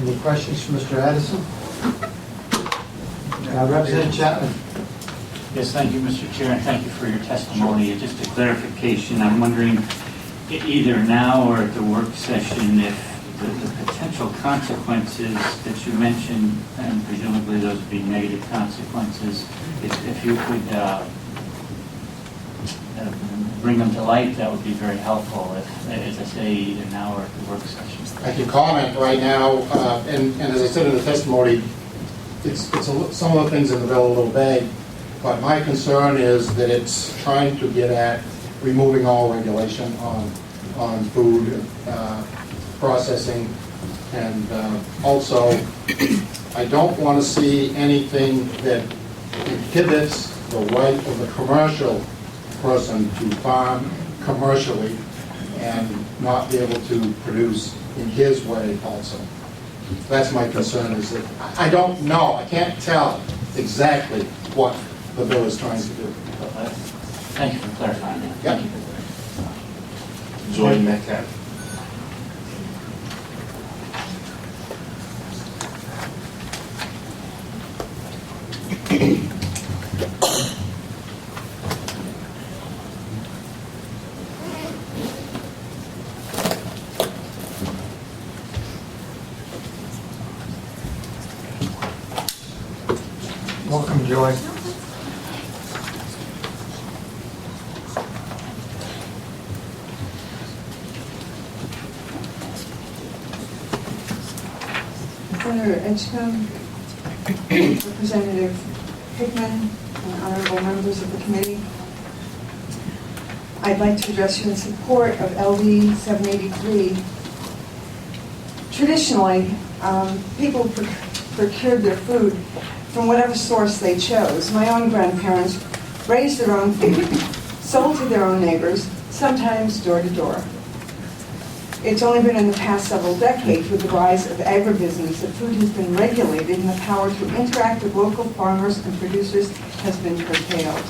Any questions for Mr. Addison? Representative Chapman. Yes, thank you, Mr. Chair, and thank you for your testimony. Just a clarification, I'm wondering, either now or at the work session, if the potential consequences that you mentioned, and presumably those would be negative consequences, if you could bring them to light, that would be very helpful, if, as I say, either now or at the work session. I can comment right now, and as I said in the testimony, some of the things in the bill are a little vague, but my concern is that it's trying to get at removing all regulation on food processing, and also I don't want to see anything that inhibits the right of the commercial person to farm commercially and not be able to produce in his way also. That's my concern, is that I don't know, I can't tell exactly what the bill is trying to do. Thank you for clarifying that. Yep. Thank you for clarifying. Joy Metcalf. Welcome, Joy. Senator Edgecombe, Representative Hickman, and honorable members of the committee. I'd like to address you in support of LD 783. Traditionally, people procured their food from whatever source they chose. My own grandparents raised their own food, sold to their own neighbors, sometimes door to door. It's only been in the past several decades, with the rise of agribusiness, that food has been regulated and the power to interact with local farmers and producers has been curtailed.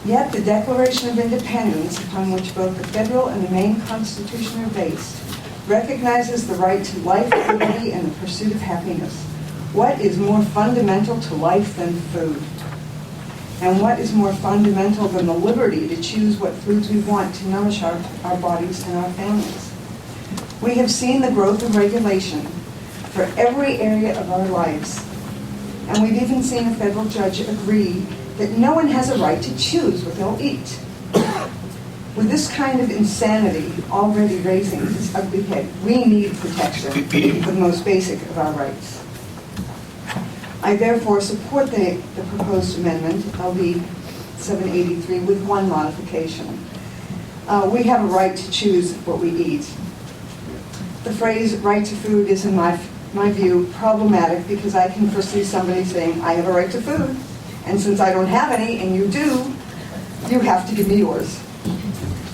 Yet the Declaration of Independence, upon which both the federal and the Maine Constitution are based, recognizes the right to life, liberty, and the pursuit of happiness. What is more fundamental to life than food? And what is more fundamental than the liberty to choose what foods we want to nourish our bodies and our families? We have seen the growth of regulation for every area of our lives. And we've even seen a federal judge agree that no one has a right to choose what they'll eat. With this kind of insanity already raising its ugly head, we need protection for the most basic of our rights. I therefore support the proposed amendment, LD 783, with one modification. We have a right to choose what we eat. The phrase right to food is, in my view, problematic, because I can foresee somebody saying, I have a right to food, and since I don't have any, and you do, you have to give me yours.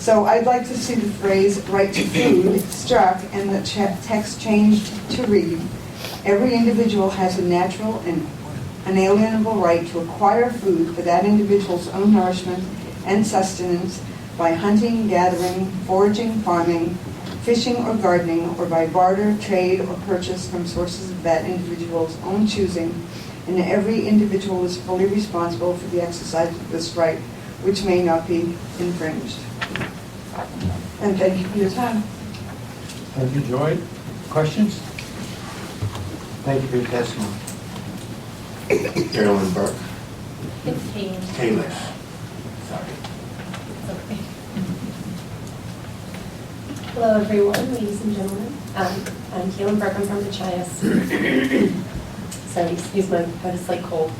So I'd like to see the phrase right to food struck and the text changed to read, every individual has a natural and unalienable right to acquire food for that individual's own nourishment and sustenance by hunting, gathering, foraging, farming, fishing or gardening, or by barter, trade, or purchase from sources of that individual's own choosing, and every individual is fully responsible for the exercise of this right, which may not be infringed. And thank you for your time. Thank you, Joy. Questions? Thank you for your testimony. Carolyn Burke. It's Kaylee. Kalish. Sorry. It's okay. Hello, everyone, ladies and gentlemen. I'm Kaylin Burke. I'm from the Chias. Sorry, excuse my, I had a slight cold.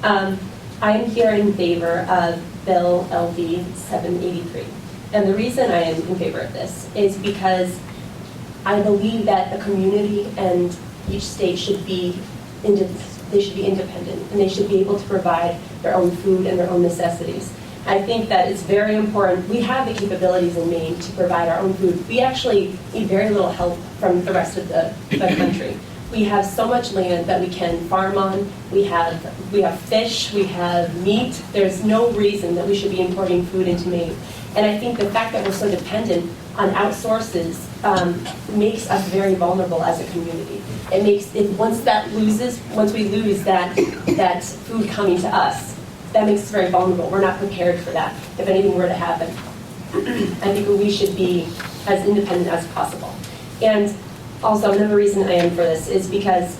I am here in favor of Bill LD 783. And the reason I am in favor of this is because I believe that the community and each state should be independent, and they should be able to provide their own food and their own necessities. I think that it's very important. We have the capabilities in Maine to provide our own food. We actually need very little help from the rest of the country. We have so much land that we can farm on. We have fish, we have meat. There's no reason that we should be importing food into Maine. And I think the fact that we're so dependent on outsources makes us very vulnerable as a community. It makes it once we lose that food coming to us, that makes us very vulnerable. We're not prepared for that if anything were to happen. I think we should be as independent as possible. And also another reason I am for this is because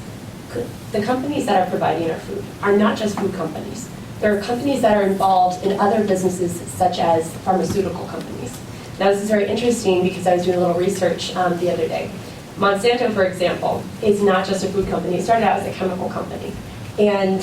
the companies that are providing our food are not just food companies. There are companies that are involved in other businesses such as pharmaceutical companies. Now this is very interesting because I was doing a little research the other day. Monsanto, for example, is not just a food company. It started out as a chemical company. And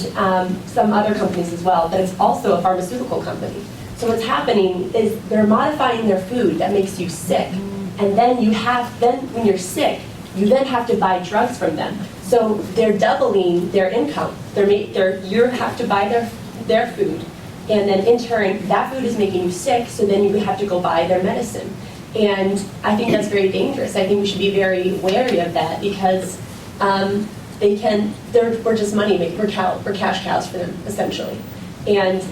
some other companies as well, but it's also a pharmaceutical company. So what's happening is they're modifying their food that makes you sick. And then when you're sick, you then have to buy drugs from them. So they're doubling their income. You have to buy their food. And then in turn, that food is making you sick, so then you have to go buy their medicine. And I think that's very dangerous. I think we should be very wary of that because we're just money making, we're cash cows for them, essentially. And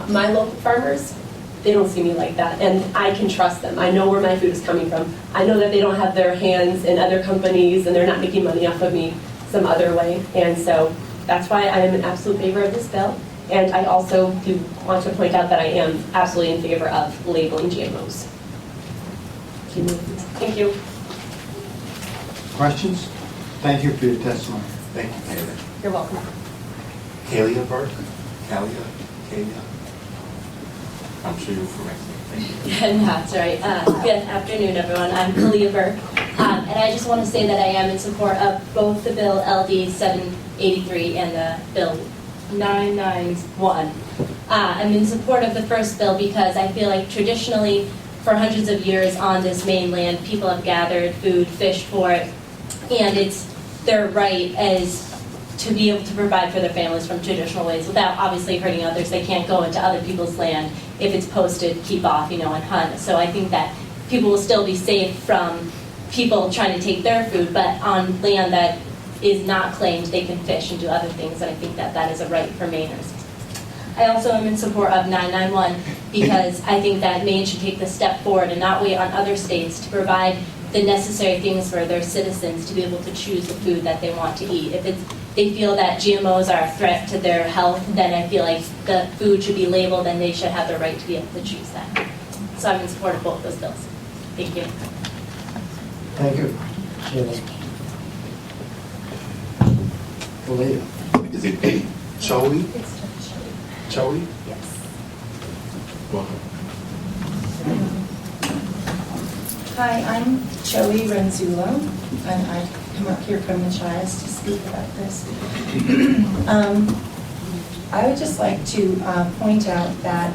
my local farmers, they don't see me like that, and I can trust them. I know where my food is coming from. I know that they don't have their hands in other companies, and they're not making money off of me some other way. And so that's why I am in absolute favor of this bill. And I also do want to point out that I am absolutely in favor of labeling GMOs. Thank you. Questions? Thank you for your testimony. Thank you, Taylor. You're welcome. Kalia Burke? Kalia? I'm sure you're correct. Thank you. No, that's right. Good afternoon, everyone. I'm Kalia Burke, and I just want to say that I am in support of both the bill LD 783 and the bill 991. I'm in support of the first bill because I feel like traditionally, for hundreds of years on this mainland, people have gathered food, fished for it, and it's their right as to be able to provide for their families from traditional ways without obviously hurting others. They can't go into other people's land if it's posted, keep off, and hunt. So I think that people will still be safe from people trying to take their food, but on land that is not claimed, they can fish and do other things, and I think that that is a right for Mainers. I also am in support of 991 because I think that Maine should take the step forward and not wait on other states to provide the necessary things for their citizens to be able to choose the food that they want to eat. If they feel that GMOs are a threat to their health, then I feel like the food should be labeled and they should have the right to be able to choose that. So I'm in support of both those bills. Thank you. Thank you. Kalia. Is it Choli? It's Choli? Yes. Welcome. Hi, I'm Joey Renzullo, and I come up here from the Chias to speak about this. I would just like to point out that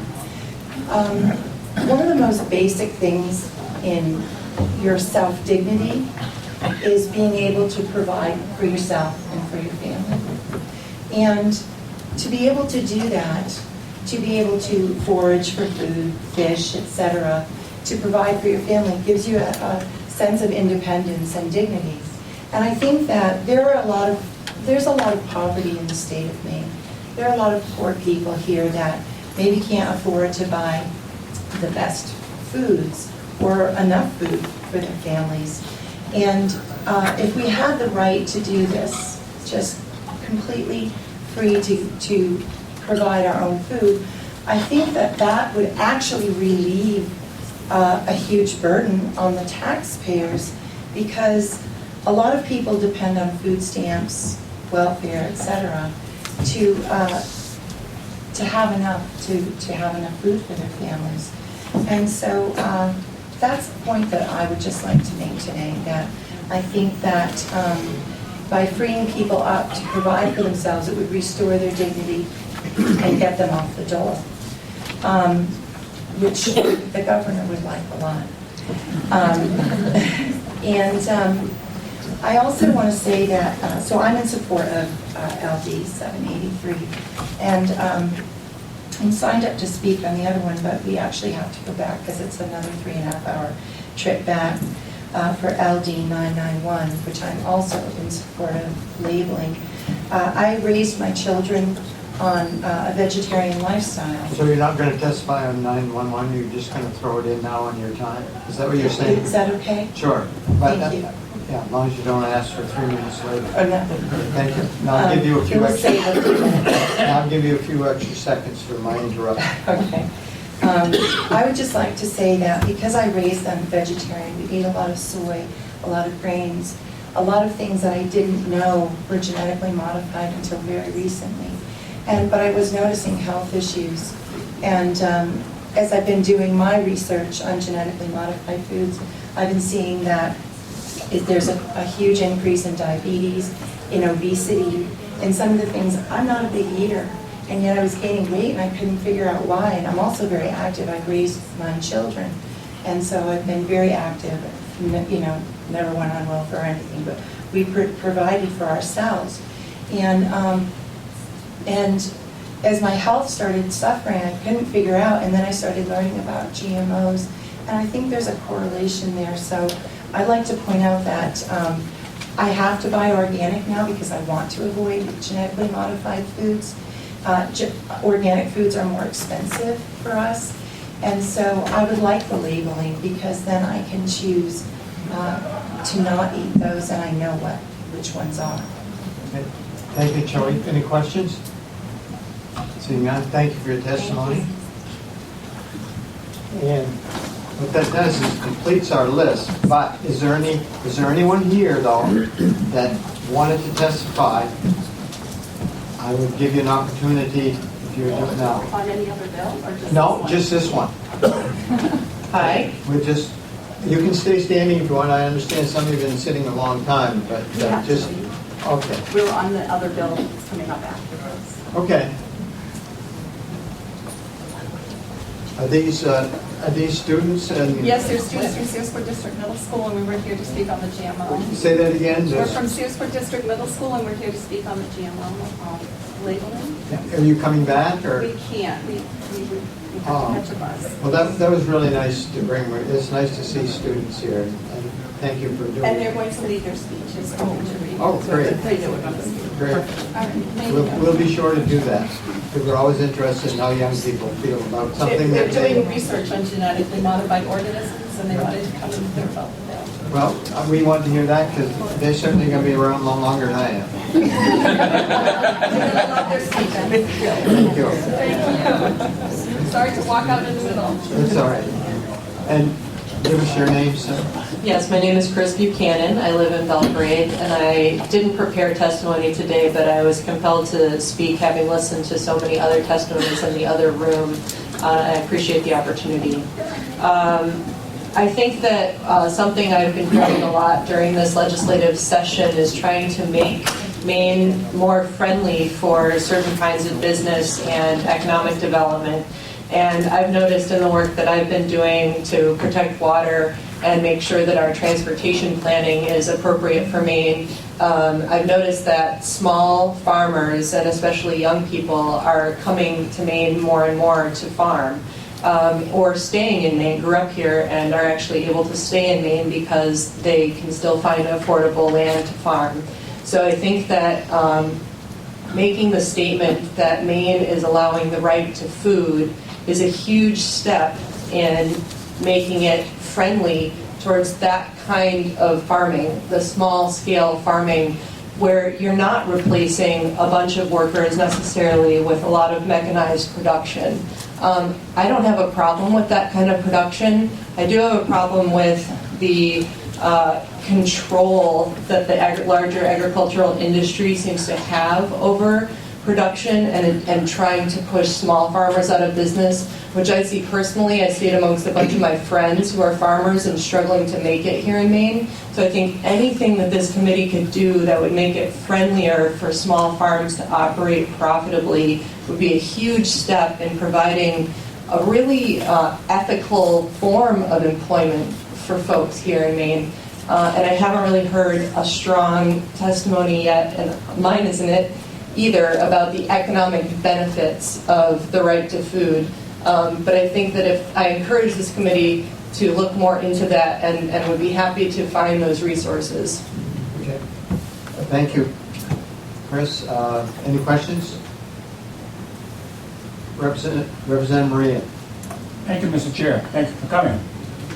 one of the most basic things in your self-dignity is being able to provide for yourself and for your family. And to be able to do that, to be able to forage for food, fish, etc., to provide for your family gives you a sense of independence and dignity. And I think that there's a lot of poverty in the state of Maine. There are a lot of poor people here that maybe can't afford to buy the best foods or enough food for their families. And if we had the right to do this, just completely free to provide our own food, I think that would actually relieve a huge burden on the taxpayers, because a lot of people depend on food stamps, welfare, etc., to have enough food for their families. And so that's the point that I would just like to make today, that I think that by freeing people up to provide for themselves, it would restore their dignity and get them off the dole, which the governor would like a lot. I also want to say that, so I'm in support of LD 783, and I'm signed up to speak on the other one, but we actually have to go back because it's another 3.5-hour trip back for LD 991, which I'm also in support of labeling. I raised my children on a vegetarian lifestyle. So you're not going to testify on 911, you're just going to throw it in now on your time? Is that what you're saying? Is that okay? Sure. But, Thank you. Yeah, as long as you don't ask for 3 minutes later. Or no? Thank you. Now I'll give you a few It will extra. save a few minutes. Now I'll give you a few extra seconds for my interruption. Okay. I would just like to say that because I raised them vegetarian, we eat a lot of soy, a lot of grains, a lot of things that I didn't know were genetically modified until very recently. But I was noticing health issues. And as I've been doing my research on genetically modified foods, I've been seeing that there's a huge increase in diabetes, in obesity, and some of the things. I'm not a big eater, and yet I was gaining weight and I couldn't figure out why. And I'm also very active. I've raised 9 children, and so I've been very active. You know, never went on welfare or anything, but we provided for ourselves. And as my health started suffering, I couldn't figure out, and then I started learning about GMOs, and I think there's a correlation there. So I'd like to point out that I have to buy organic now because I want to avoid genetically modified foods. Organic foods are more expensive for us, and so I would like the labeling because then I can choose to not eat those, and I know which ones are. Okay. Thank you, Joey. Any questions? Seeing none, thank you for your testimony. And what that does is completes our list. But is there anyone here though that wanted to testify? I would give you an opportunity if you would do it now. On any other bill or just No, this just this one. Hi. You can stay standing if you want. I understand some of you have been sitting a long time, but Yeah. just, okay. We're on the other bill that's coming up after this. Okay. Are these students and? Yes, they're students from Searsburg District Middle School, and we were here to speak on the GMO. Say that again? We're from Searsburg District Middle School, and we're here to speak on the GMO labeling. Are you coming back or? We can't. We have to catch a bus. Well, that was really nice to bring. It's nice to see students here, and thank you for doing And they're it. going to lead their speeches. Oh, great. They do it on the speech. Great. All right, thank We'll you. be sure to do that, because we're always interested in how young people feel about something They're that doing they... research on genetically modified organisms, and they wanted to come and hear about the bill. Well, we want to hear that, because they're certainly going to be around a lot longer than I am. They're going to love their speech. Thank you. Thank you. Sorry to walk out in the middle. It's all right. And give us your name, sir. Yes, my name is Chris Buchanan. I live in Belgrade, and I didn't prepare testimony today, but I was compelled to speak having listened to so many other testimonies in the other room. I appreciate the opportunity. I think that something I've been doing a lot during this legislative session is trying to make Maine more friendly for certain kinds of business and economic development. And I've noticed in the work that I've been doing to protect water and make sure that our transportation planning is appropriate for Maine, I've noticed that small farmers, and especially young people, are coming to Maine more and more to farm, or staying in Maine, grew up here, and are actually able to stay in Maine because they can still find affordable land to farm. So I think that making the statement that Maine is allowing the right to food is a huge step in making it friendly towards that kind of farming, the small-scale farming, where you're not replacing a bunch of workers necessarily with a lot of mechanized production. I don't have a problem with that kind of production. I do have a problem with the control that the larger agricultural industry seems to have over production and trying to push small farmers out of business, which I see personally. I see it amongst a bunch of my friends who are farmers and struggling to make it here in Maine. So I think anything that this committee could do that would make it friendlier for small farms to operate profitably would be a huge step in providing a really ethical form of employment for folks here in Maine. And I haven't really heard a strong testimony yet, and mine isn't it either, about the economic benefits of the right to food. But I think that if I encourage this committee to look more into that and would be happy to find those resources. Okay. Thank you. Chris, any questions? Representative Maria. Thank you, Mr. Chair. Thank you for coming.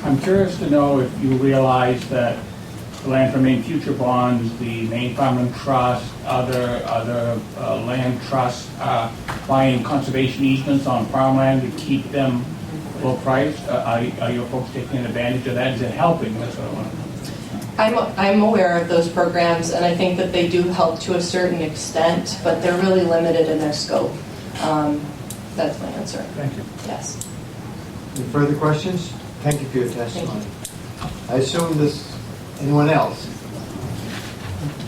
I'm curious to know if you realize that the Land for Maine Future Bonds, the Maine Farmland Trust, other land trusts are buying conservation easements on farmland to keep them low priced. Are your folks taking advantage of that? Is it helping? That's what I want to know. I'm aware of those programs, and I think that they do help to a certain extent, but they're really limited in their scope. That's my answer. Thank you. Yes. Any further questions? Thank you for your testimony. I assume anyone else?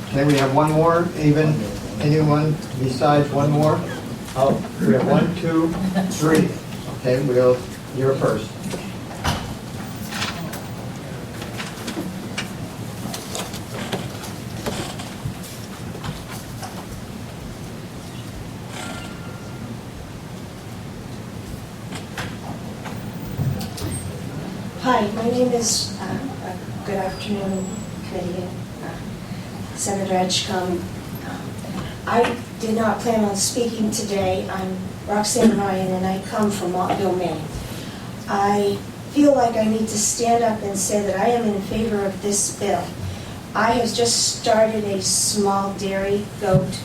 Okay, we have one more, even anyone besides one more? Oh, we have 1, 2, 3. Okay, you're first. Hi, my name is, good afternoon, committee, Senator Edgecombe. I did not plan on speaking today. I'm Roxanne Ryan, and I come from Montville, Maine. I feel like I need to stand up and say that I am in favor of this bill. I have just started a small dairy goat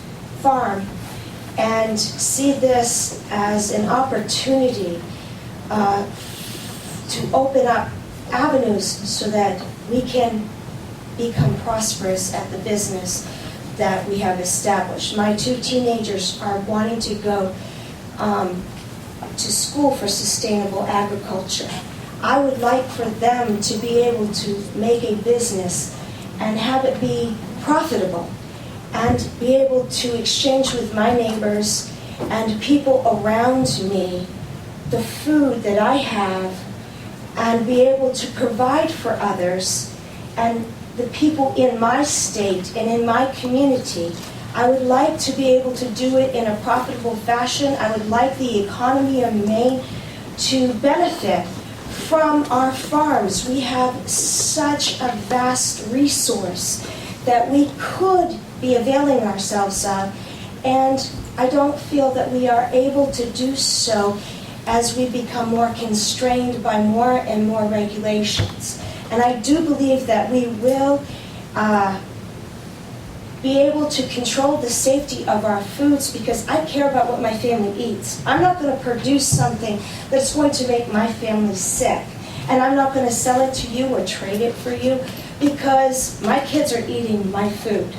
farm and see this as an opportunity to open up avenues so that we can become prosperous at the business that we have established. My 2 teenagers are wanting to go to school for sustainable agriculture. I would like for them to be able to make a business and have it be profitable and be able to exchange with my neighbors and people around me the food that I have and be able to provide for others and the people in my state and in my community. I would like to be able to do it in a profitable fashion. I would like the economy of Maine to benefit from our farms. We have such a vast resource that we could be availing ourselves of, and I don't feel that we are able to do so as we become more constrained by more and more regulations. And I do believe that we will be able to control the safety of our foods because I care about what my family eats. I'm not going to produce something that's going to make my family sick. And I'm not going to sell it to you or trade it for you because my kids are eating my food.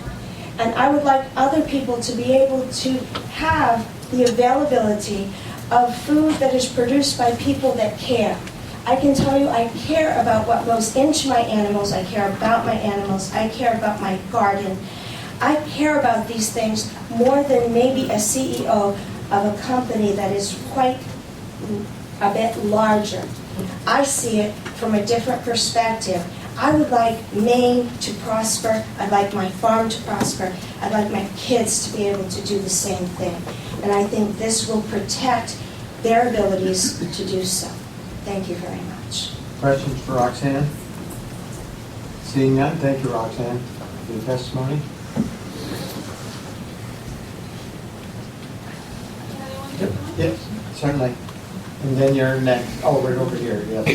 And I would like other people to be able to have the availability of food that is produced by people that care. I can tell you I care about what goes into my animals. I care about my animals. I care about my garden. I care about these things more than maybe a CEO of a company that is quite a bit larger. I see it from a different perspective. I would like Maine to prosper. I'd like my farm to prosper. I'd like my kids to be able to do the same thing. And I think this will protect their abilities to do so. Thank you very much. Questions for Roxanne? Seeing none, thank you, Roxanne, for your testimony. Yes, certainly. And then you're next. Oh, right over here, yes.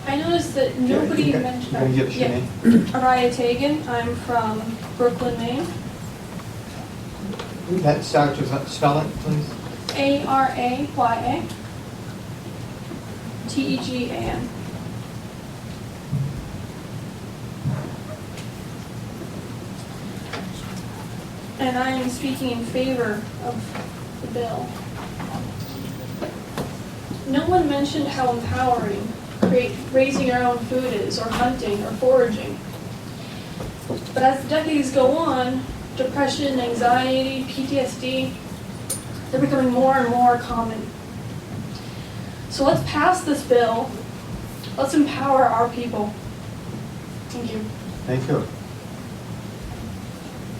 I noticed that nobody mentioned. You gonna give us your name? Araya Tagan. I'm from Brooklyn, Maine. That starts with, spell it, please. ARAYATEGAN. And I am speaking in favor of the bill. No one mentioned how empowering raising your own food is, or hunting, or foraging. But as the decades go on, depression, anxiety, PTSD, they're becoming more and more common. So let's pass this bill. Let's empower our people. Thank you. Thank you.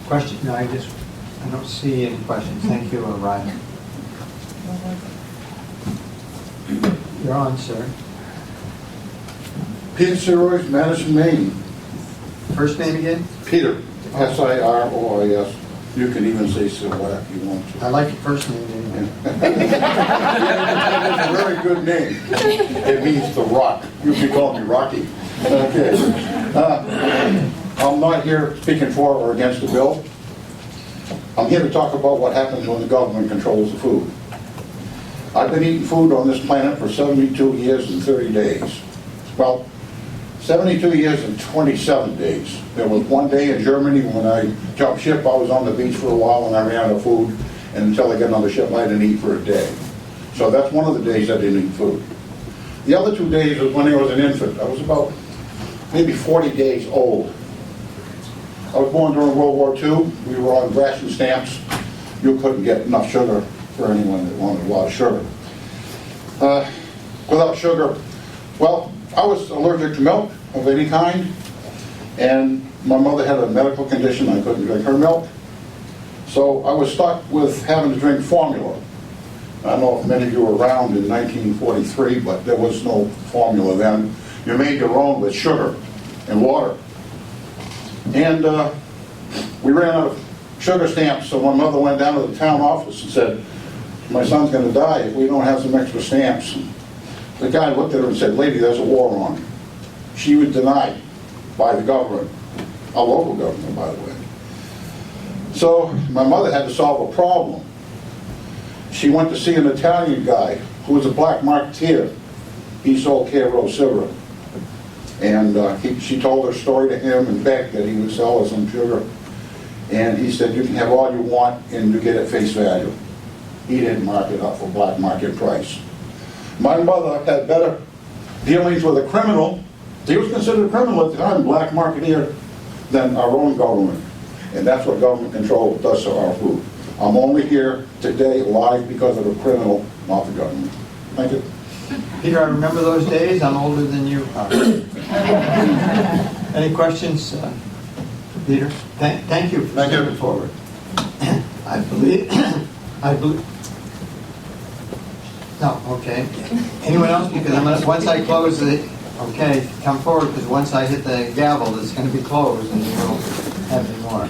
Question? No, I don't see any questions. Thank you, Ryan. You're on, sir. Peter Sirois, Madison, Maine. First name again? Peter, Sirois. You can even say Silwack if you want to. I like your first name anyway. It's a very good name. It means the rock. You can call me Rocky. Okay. I'm not here speaking for or against the bill. I'm here to talk about what happens when the government controls the food. I've been eating food on this planet for 72 years and 30 days. Well, 72 years and 27 days. There was one day in Germany when I jumped ship, I was on the beach for a while and I ran out of food, and until I got another ship, I didn't eat for a day. So that's one of the days I didn't eat food. The other 2 days was when I was an infant. I was about maybe 40 days old. I was born during World War II. We were on ration stamps. You couldn't get enough sugar for anyone that wanted a lot of sugar. Without sugar, well, I was allergic to milk of any kind, and my mother had a medical condition. I couldn't drink her milk. So I was stuck with having to drink formula. I don't know if many of you were around in 1943, but there was no formula then. You made your own with sugar and water. And we ran out of sugar stamps, so my mother went down to the town office and said, my son's going to die if we don't have some extra stamps. And the guy looked at her and said, lady, there's a war on. She was denied by the government, a local government, by the way. So my mother had to solve a problem. She went to see an Italian guy who was a black marketeer. He sold Caro Silver. And she told her story to him and begged that he would sell her some sugar. And he said, you can have all you want and you get it face value. He didn't mark it up for black market price. My mother had better dealings with a criminal. He was considered a criminal at the time, black marketeer, than our own government. And that's what government control does to our food. I'm only here today live because of a criminal, not the government. Thank you. Peter, I remember those days. I'm older than you are. Any questions, Peter? Thank you for stepping forward. I believe. No, okay. Anyone else? Because once I close the, okay, come forward, because once I hit the gavel, it's going to be closed and you won't have any more.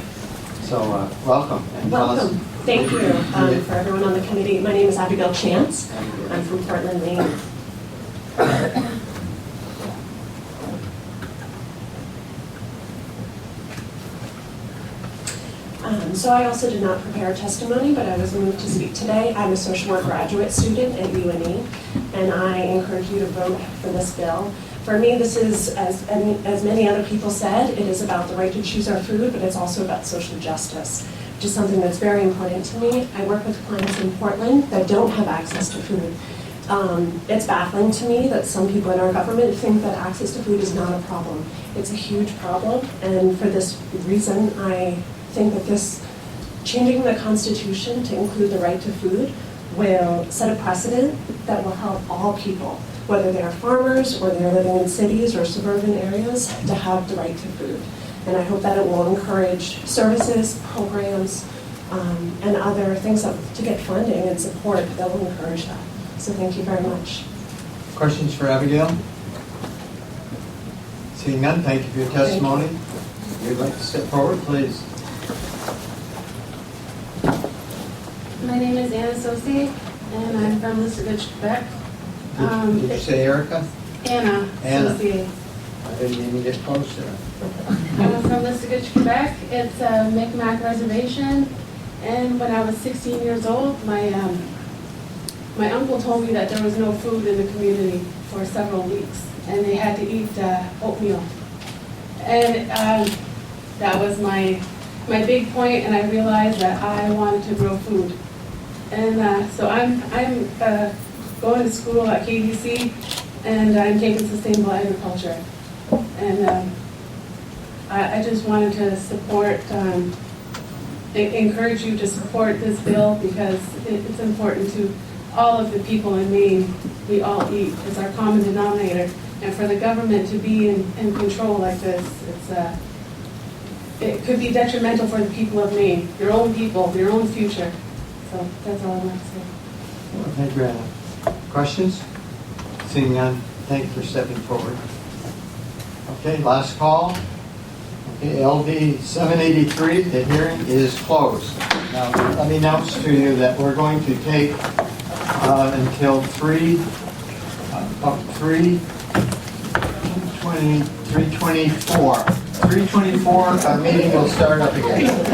So, welcome. And welcome. Thank you for everyone on the committee. My name is Abigail Chance. I'm from Portland, Maine. So I also did not prepare a testimony, but I was moved to speak today. I'm a social work graduate student at UNE, and I encourage you to vote for this bill. For me, this is, as many other people said, it is about the right to choose our food, but it's also about social justice, which is something that's very important to me. I work with clients in Portland that don't have access to food. It's baffling to me that some people in our government think that access to food is not a problem. It's a huge problem, and for this reason, I think that this changing the Constitution to include the right to food will set a precedent that will help all people, whether they're farmers or they're living in cities or suburban areas, to have the right to food. And I hope that it will encourage services, programs, and other things to get funding and support that will encourage that. So thank you very much. Questions for Abigail? Seeing none, thank you for your testimony. If you'd like to step forward, please. My name is Anna Sosi, and I'm from Lissaguch, Quebec. Did you say Erica? Anna Sosi. I didn't even get close there. I'm from Lissaguch, Quebec. It's a Micmac reservation, and when I was 16 years old, my uncle told me that there was no food in the community for several weeks, and they had to eat oatmeal. And that was my big point, and I realized that I wanted to grow food. And so I'm going to school at KDC, and I'm taking sustainable agriculture. And I just wanted to support, encourage you to support this bill, because it's important to all of the people in Maine. We all eat. It's our common denominator. And for the government to be in control like this, it could be detrimental for the people of Maine, your own people, your own future. So that's all I want to say. Thank you, Anna. Questions? Seeing none, thank you for stepping forward. Okay, last call. Okay, LD 783, the hearing is closed. Now, let me announce to you that we're going to take until 3:24. 3:24, our meeting will start up again.